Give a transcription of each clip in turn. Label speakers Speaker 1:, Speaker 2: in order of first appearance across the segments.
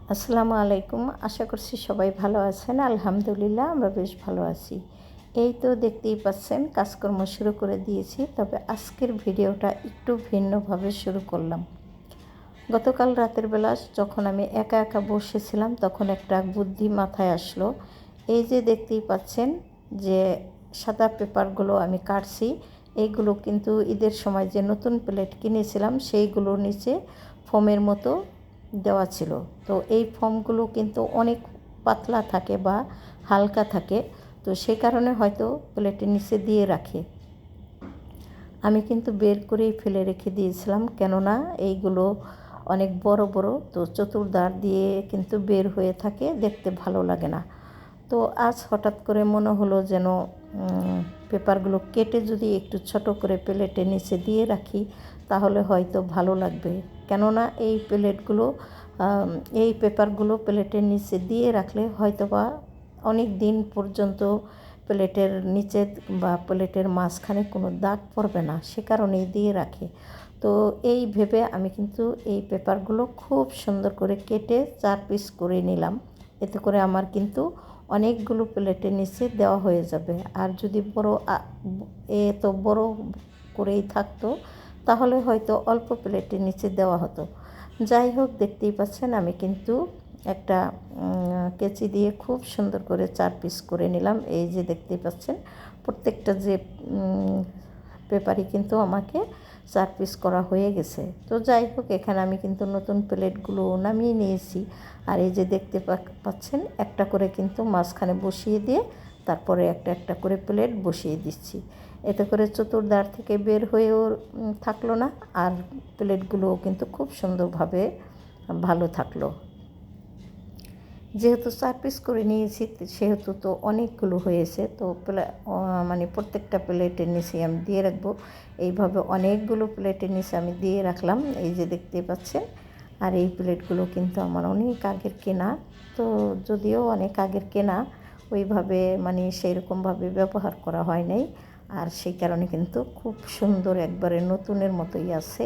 Speaker 1: আসসালামু আলাইকুম। আশা করছি সবাই ভালো আছেন। আলহামদুলিল্লাহ আমরা বেশ ভালো আছি। এই তো দেখতেই পাচ্ছেন কাজকর্ম শুরু করে দিয়েছি, তবে আজকের ভিডিওটা একটু ভিন্নভাবে শুরু করলাম। গতকাল রাতের বেলা যখন আমি একা একা বসেছিলাম তখন একটা বুদ্ধি মাথায় আসলো। এই যে দেখতেই পাচ্ছেন যে সাদা পেপারগুলো আমি কাটছি, এইগুলো কিন্তু ঈদের সময় যে নতুন প্লেট কিনেছিলাম সেইগুলোর নিচে ফোমের মতো দেওয়া ছিল। তো এই ফোমগুলো কিন্তু অনেক পাতলা থাকে বা হালকা থাকে, তো সেই কারণে হয়তো প্লেটের নিচে দিয়ে রাখে। আমি কিন্তু বের করেই ফেলে রেখে দিয়েছিলাম, কেননা এইগুলো অনেক বড় বড়, তো চতুর্ধার দিয়ে কিন্তু বের হয়ে থাকে, দেখতে ভালো লাগে না। তো আজ হঠাৎ করে মনে হলো যেন পেপারগুলো কেটে যদি একটু ছোট করে প্লেটের নিচে দিয়ে রাখি তাহলে হয়তো ভালো লাগবে। কেননা এই পেপারগুলো প্লেটের নিচে দিয়ে রাখলে হয়তো বা অনেক দিন পর্যন্ত প্লেটের নিচে বা প্লেটের মাঝখানে কোনো দাগ পড়বে না, সে কারণেই দিয়ে রাখে। তো এই ভেবে আমি কিন্তু এই পেপারগুলো খুব সুন্দর করে কেটে 4 পিস করে নিলাম। এতে করে আমার কিন্তু অনেকগুলো প্লেটের নিচে দেওয়া হয়ে যাবে। আর যদি এত বড় করেই থাকতো তাহলে হয়তো অল্প প্লেটের নিচে দেওয়া হতো। যাই হোক, দেখতেই পাচ্ছেন আমি কিন্তু একটা কেচি দিয়ে খুব সুন্দর করে 4 পিস করে নিলাম। এই যে দেখতেই পাচ্ছেন প্রত্যেকটা যে পেপারই কিন্তু আমাকে 4 পিস করা হয়ে গেছে। তো যাই হোক, এখানে আমি কিন্তু নতুন প্লেটগুলো নামিয়ে নিয়েছি। আর এই যে দেখতে পাচ্ছেন একটা করে কিন্তু মাঝখানে বসিয়ে দিয়ে তারপরে একটা একটা করে প্লেট বসিয়ে দিচ্ছি। এতে করে চতুর্ধার থেকে বের হয়েও থাকলো না, আর প্লেটগুলোও কিন্তু খুব সুন্দরভাবে ভালো থাকলো। যেহেতু 4 পিস করে নিয়েছি সেহেতু তো অনেকগুলো হয়েছে, তো মানে প্রত্যেকটা প্লেটের নিচে আমি দিয়ে রাখবো। এইভাবে অনেকগুলো প্লেটের নিচে আমি দিয়ে রাখলাম, এই যে দেখতে পাচ্ছেন। আর এই প্লেটগুলো কিন্তু আমার অনেক আগের কেনা, তো যদিও অনেক আগের কেনা, ওইভাবে মানে সেইরকমভাবে ব্যবহার করা হয় নাই। আর সেই কারণে কিন্তু খুব সুন্দর একবারে নতুনের মতোই আছে।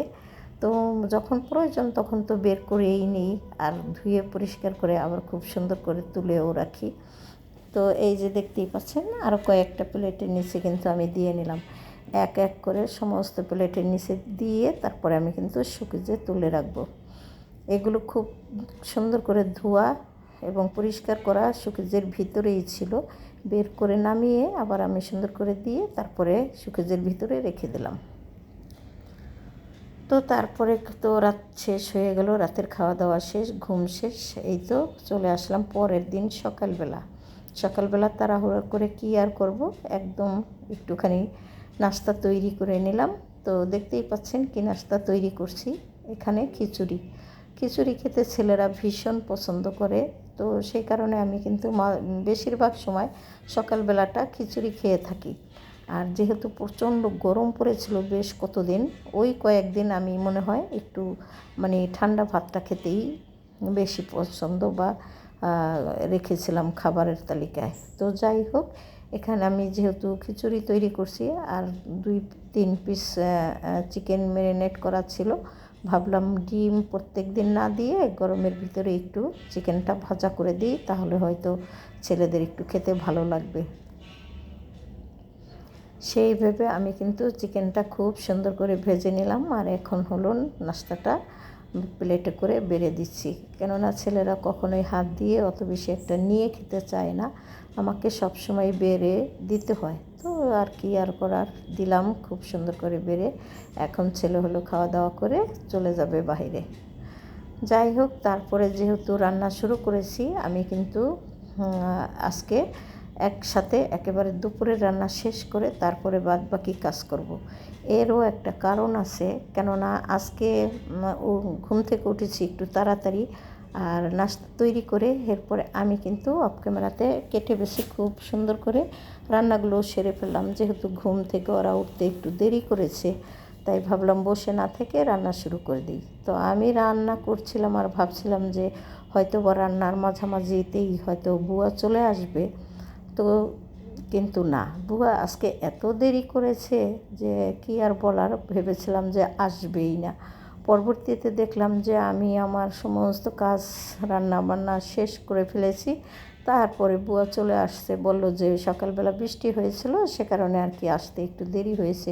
Speaker 1: তো যখন প্রয়োজন তখন তো বের করেই নিই, আর ধুয়ে পরিষ্কার করে আবার খুব সুন্দর করে তুলেও রাখি। তো এই যে দেখতেই পাচ্ছেন আরও কয়েকটা প্লেটের নিচে কিন্তু আমি দিয়ে নিলাম। এক এক করে সমস্ত প্লেটের নিচে দিয়ে তারপরে আমি কিন্তু শুকিয়ে তুলে রাখবো। এগুলো খুব সুন্দর করে ধোয়া এবং পরিষ্কার করা শুকিজের ভিতরেই ছিল। বের করে নামিয়ে আবার আমি সুন্দর করে দিয়ে তারপরে শুকিজের ভিতরে রেখে দিলাম। তো তারপরে তো রাত শেষ হয়ে গেল, রাতের খাওয়া দাওয়া শেষ, ঘুম শেষ। এই তো চলে আসলাম পরের দিন সকালবেলা তাড়াহুড়ো করে কি আর করব, একদম একটুখানি নাস্তা তৈরি করে নিলাম। তো দেখতেই পাচ্ছেন কি নাস্তা তৈরি করছি। এখানে খিচুড়ি খেতে ছেলেরা ভীষণ পছন্দ করে, তো সেই কারণে আমি কিন্তু বেশিরভাগ সময় সকালবেলাটা খিচুড়ি খেয়ে থাকি। আর যেহেতু প্রচণ্ড গরম পড়েছিল বেশ কতদিন, ওই কয়েকদিন আমি মনে হয় একটু মানে ঠান্ডা ভাতটা খেতেই বেশি পছন্দ বা রেখেছিলাম খাবারের তালিকায়। তো যাই হোক, এখানে আমি যেহেতু খিচুড়ি তৈরি করছি আর 2-3 পিস চিকেন ম্যারিনেট করা ছিল, ভাবলাম ডিম প্রত্যেক দিন না দিয়ে গরমের ভিতরে একটু চিকেনটা ভাজা করে দিই, তাহলে হয়তো ছেলেদের একটু খেতে ভালো লাগবে। সেই ভেবে আমি কিন্তু চিকেনটা খুব সুন্দর করে ভেজে নিলাম। আর এখন হলো নাস্তাটা প্লেটে করে বেড়ে দিচ্ছি, কেননা ছেলেরা কখনোই হাত দিয়ে অত বেশি একটা নিয়ে খেতে চায় না, আমাকে সবসময় বেড়ে দিতে হয়। তো আর কি আর করার, দিলাম খুব সুন্দর করে বেড়ে। এখন ছেলে হলো খাওয়া দাওয়া করে চলে যাবে বাইরে। যাই হোক, তারপরে যেহেতু রান্না শুরু করেছি আমি কিন্তু আজকে একসাথে একেবারে দুপুরের রান্না শেষ করে তারপরে বাদবাকি কাজ করব। এরও একটা কারণ আছে, কেননা আজকে ঘুম থেকে উঠেছি একটু তাড়াতাড়ি, আর নাস্তা তৈরি করে এরপরে আমি কিন্তু অফ ক্যামেরাতে কেটে বেশি খুব সুন্দর করে রান্নাগুলো সেরে ফেললাম। যেহেতু ঘুম থেকে ওরা উঠতে একটু দেরি করেছে, তাই ভাবলাম বসে না থেকে রান্না শুরু করে দিই। তো আমি রান্না করছিলাম আর ভাবছিলাম যে হয়তো বা রান্নার মাঝামাঝিতেই হয়তো বুয়া চলে আসবে। তো কিন্তু না, বুয়া আজকে এত দেরি করেছে যে কি আর বলার, ভেবেছিলাম যে আসবেই না। পরবর্তীতে দেখলাম যে আমি আমার সমস্ত কাজ রান্না বান্না শেষ করে ফেলেছি। তারপরে বুয়া চলে আসছে, বলল যে সকালবেলা বৃষ্টি হয়েছিল, সে কারণে আর কি আসতে একটু দেরি হয়েছে।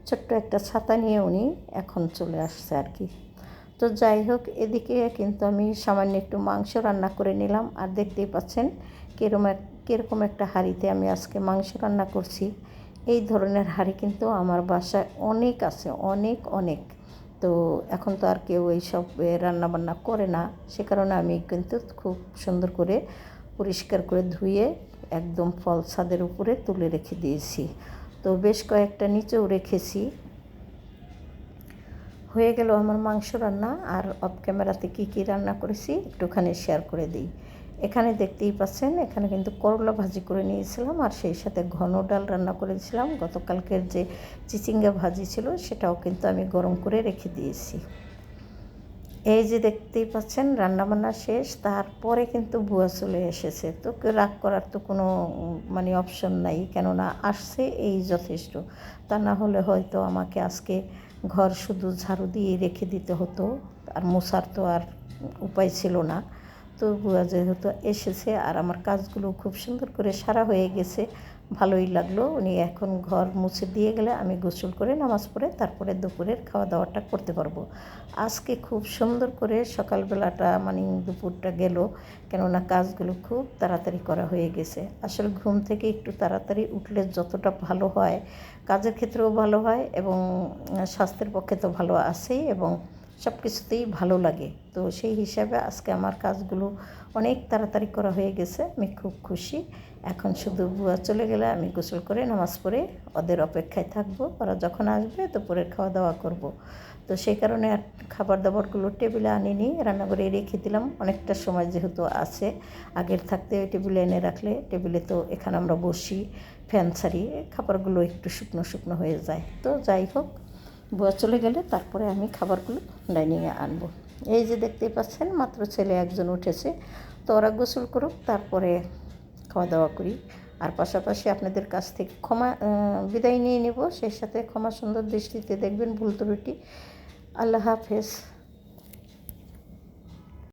Speaker 1: ছোট্ট একটা ছাতা নিয়ে উনি এখন চলে আসছে আর কি। তো যাই হোক, এদিকে কিন্তু আমি সামান্য একটু মাংস রান্না করে নিলাম। আর দেখতেই পাচ্ছেন কীরকম একটা হাঁড়িতে আমি আজকে মাংস রান্না করছি। এই ধরনের হাঁড়ি কিন্তু আমার বাসায় অনেক আছে, অনেক অনেক। তো এখন তো আর কেউ এইসব রান্নাবান্না করে না, সে কারণে আমি কিন্তু খুব সুন্দর করে পরিষ্কার করে ধুয়ে একদম ফল ছাদের উপরে তুলে রেখে দিয়েছি। তো বেশ কয়েকটা নিচেও রেখেছি। হয়ে গেল আমার মাংস রান্না। আর অফ ক্যামেরাতে কী রান্না করেছি একটুখানি শেয়ার করে দিই। এখানে দেখতেই পাচ্ছেন, এখানে কিন্তু করলা ভাজি করে নিয়েছিলাম, আর সেই সাথে ঘন ডাল রান্না করেছিলাম। গতকালকের যে চিচিঙ্গা ভাজি ছিল সেটাও কিন্তু আমি গরম করে রেখে দিয়েছি। এই যে দেখতেই পাচ্ছেন রান্নাবান্না শেষ, তারপরে কিন্তু বুয়া চলে এসেছে। তো রাগ করার তো কোনো অপশন নাই, কেননা আসছে এই যথেষ্ট। তা না হলে হয়তো আমাকে আজকে ঘর শুধু ঝাড়ু দিয়ে রেখে দিতে হতো, আর মোছার তো আর উপায় ছিল না। তো বুয়া যেহেতু এসেছে আর আমার কাজগুলো খুব সুন্দর করে সারা হয়ে গেছে, ভালোই লাগলো। উনি এখন ঘর মুছে দিয়ে গেলে আমি গোসল করে নামাজ পড়ে তারপরে দুপুরের খাওয়া দাওয়াটা করতে পারবো। আজকে খুব সুন্দর করে সকালবেলাটা দুপুরটা গেল, কেননা কাজগুলো খুব তাড়াতাড়ি করা হয়ে গেছে। আসলে ঘুম থেকে একটু তাড়াতাড়ি উঠলে যতটা ভালো হয়, কাজের ক্ষেত্রেও ভালো হয় এবং স্বাস্থ্যের পক্ষে তো ভালো আছেই, এবং সব কিছুতেই ভালো লাগে। তো সেই হিসাবে আজকে আমার কাজগুলো অনেক তাড়াতাড়ি করা হয়ে গেছে, আমি খুব খুশি। এখন শুধু বুয়া চলে গেলে আমি গোসল করে নামাজ পড়ে ওদের অপেক্ষায় থাকবো। ওরা যখন আসবে দুপুরের খাওয়া দাওয়া করব। তো সেই কারণে আর খাবার দাবারগুলো টেবিলে আনিনি, রান্নাঘরে রেখে দিলাম। অনেকটা সময় যেহেতু আছে, আগের থাকতে ওই টেবিলে এনে রাখলে, টেবিলে তো এখানে আমরা বসি, ফ্যান ছাড়ি, খাবারগুলো একটু শুকনো শুকনো হয়ে যায়। তো যাই হোক, বুয়া চলে গেলে তারপরে আমি খাবারগুলো ডাইনিংয়ে আনবো। এই যে দেখতেই পাচ্ছেন মাত্র ছেলে একজন উঠেছে, তো ওরা গোসল করুক, তারপরে খাওয়া দাওয়া করি। আর পাশাপাশি আপনাদের কাছ থেকে বিদায় নিয়ে নেব, সেই সাথে ক্ষমা সুন্দর দৃষ্টিতে দেখবেন ভুল ত্রুটি। আল্লাহ হাফেজ।